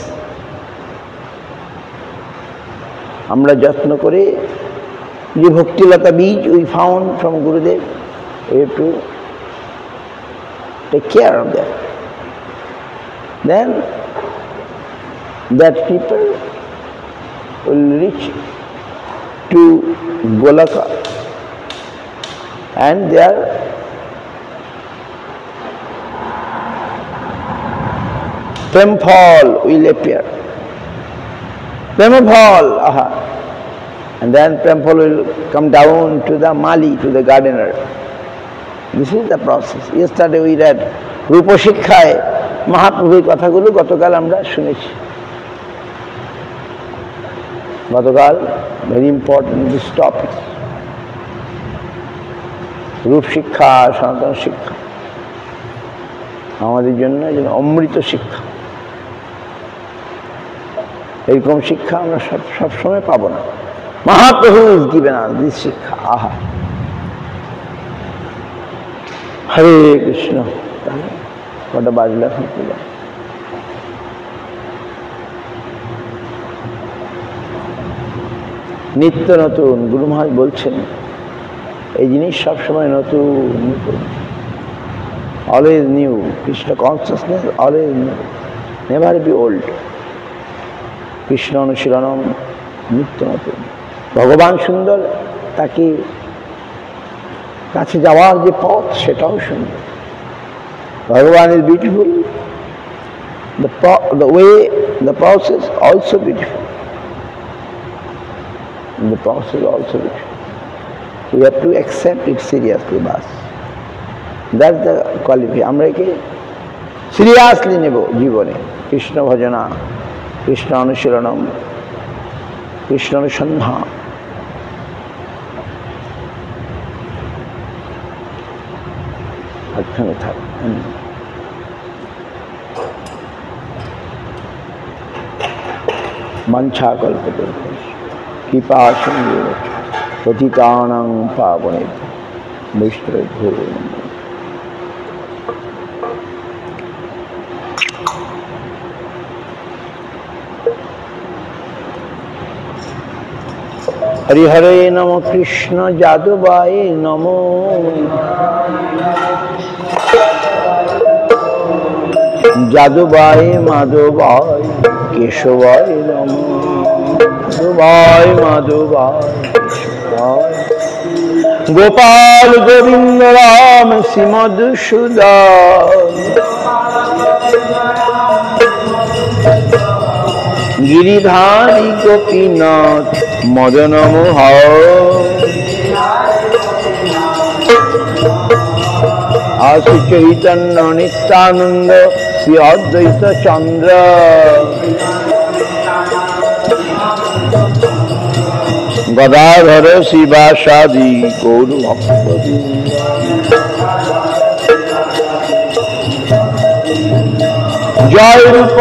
আমরা যত্ন করে যে ভক্তিলতা বীজ উই ফাউন্ড ফ্রম গুরুদেব, we have to take care of that. Then that people will reach to Golaka and their Prem Phal will appear. Prem Phal, aha. And then Prem Phal will come down to the Mali, to the gardener. This is the process. Yesterday we read Rupa Shikshaye Mahaprabhuর কথাগুলো গতকাল আমরা শুনেছি। গতকাল very important this topic. রূপ শিক্ষা, সনাতন শিক্ষা আমাদের জন্য অমৃত শিক্ষা। এরকম শিক্ষা আমরা সব সময় পাবো না। Mahaprabhu is given us this শিক্ষা। আহা, হরে কৃষ্ণ। কটা বাজলে এখন? নিত্য নতুন গুরু মহারাজ বলছেন এই জিনিস সবসময় নতুন নতুন, always new. Krishna consciousness always new, never be old. Krishna অনুশীলনম নিত্য নতুন। ভগবান সুন্দর, তাকে কাছে যাওয়ার যে পথ সেটাও সুন্দর। ভগবান is beautiful, the way, the process also beautiful. The process also beautiful. We have to accept it seriously, bas. That's the quality. আমরা একে সিরিয়াসলি নেব জীবনে। কৃষ্ণ ভজনা, কৃষ্ণ অনুশীলনম, কৃষ্ণ অনুসন্ধান। এখানে থাক। মঞ্চা কল্পতরুঃ কৃপা সিন্ধু পতিতানাং পাবনেভ্যো বৈষ্ণবেভ্যো নমঃ। হরি হরে নম কৃষ্ণ যাদবায় নমো, যাদবায় মাধবায় কেশবায় নমো, যাদবায় মাধবায় কেশবায়। গোপাল গোবিন্দ রাম শ্রীমধুসূদন, গিরিধারী গোপীনাথ মদন মোহন, শ্রী চৈতন্য নিত্যানন্দ শ্রী অদ্বৈত চন্দ্র, গদাধর শিবাসাদি গৌর ভক্তবৃন্দ। জয় রূপ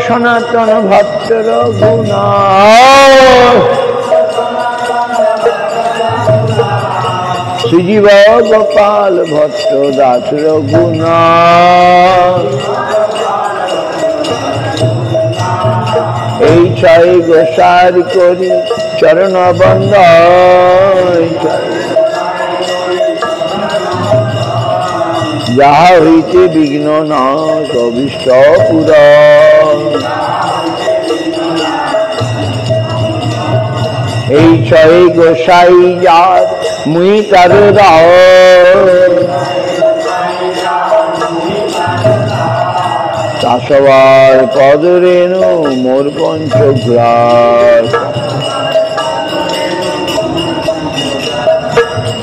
সনাতন ভট্ট রঘুনাথ, শ্রীজীব গোপাল ভট্ট দাস রঘুনাথ। এই ছয় গোসার করি চরণ বন্দন, যাহা হইতে বিঘ্ন নাশ অভীষ্ট পূরণ। এই ছয় গোসাই যার মুই তার সবার পদ রেণু মোর পঞ্চগ্রাস।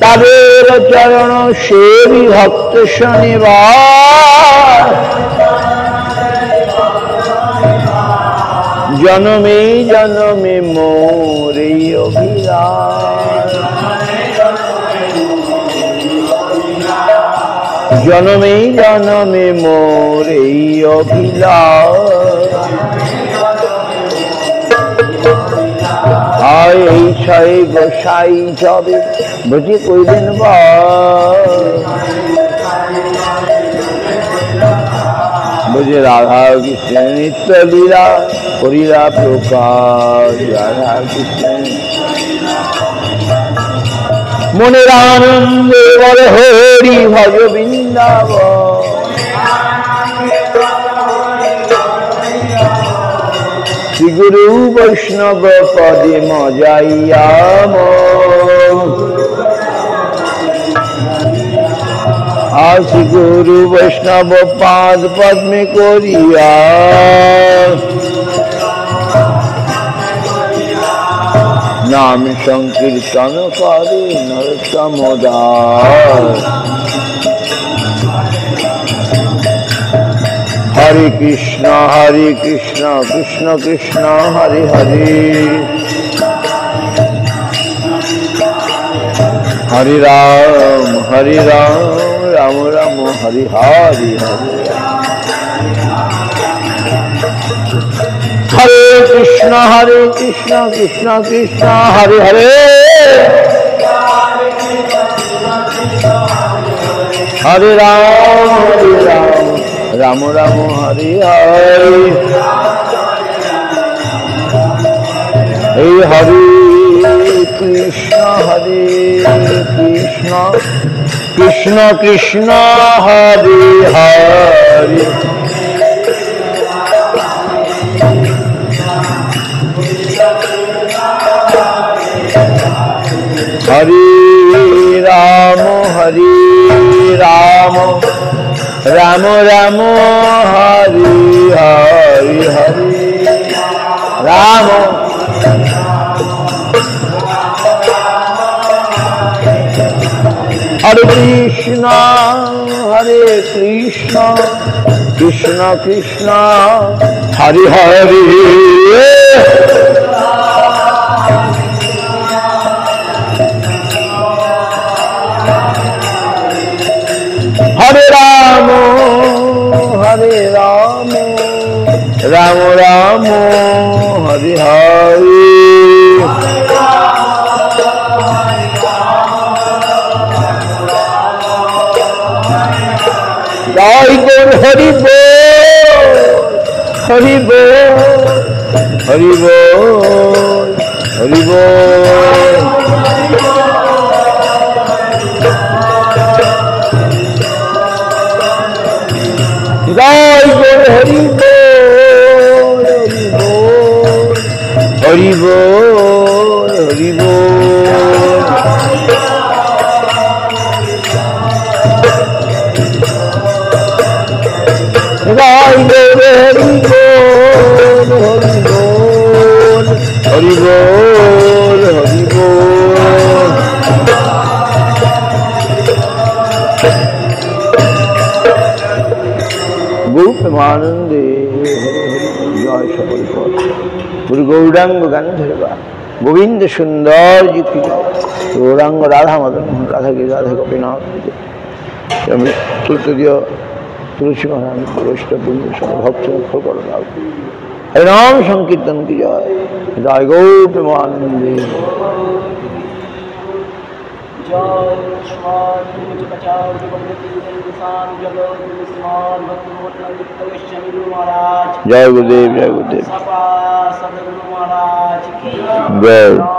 তাদের চরণ সেবি ভক্ত শনিবার, জনমে জনমে মোর এই অভিলাষ, জনমে জনমে মোর এই অভিলাষ। আয় এই ছয় গোসাই যাবে বুঝি কইলেন বুঝে রাধা কৃষ্ণ নিত্য লীলা করিলা প্রকাশ। রাধা কৃষ্ণ মনের আনন্দে বলে হরি ভজ বৃন্দাবন, শ্রী গুরু বৈষ্ণব পদে মজাইয়া आसि गुरु वैष्णव पाद पद्मे कोरिया नाम संकीर्तन करे नरोत्तम दास हरे कृष्ण कृष्ण कृष्ण हरे हरे हरे राम राम राम हरे हरे हरे कृष्ण कृष्ण कृष्ण हरे हरे हरे राम राम राम हरे हरे हरे कृष्ण कृष्ण कृष्ण हरे हरे हरे राम राम राम हरे हरे हरे राम हरे कृष्ण कृष्ण कृष्ण हरे हरे हरे राम राम राम हरे हरे जय गुरु हरि बोल हरि बोल हरि बोल जय गुरु हरि बोल हरि बोल जय गुरु हरि बोल हरि बोल गोपमानंदे जय सकल गुरु गौरांग गंधर्वा गोविंद सुंदर जी की गौरांग राधा मदन राधा की राधा गोपीनाथ तुलसी महाराज वैष्णव भक्त हरे नाम संकीर्तन की जय जय गोपमानंदे जय गुरुदेव जय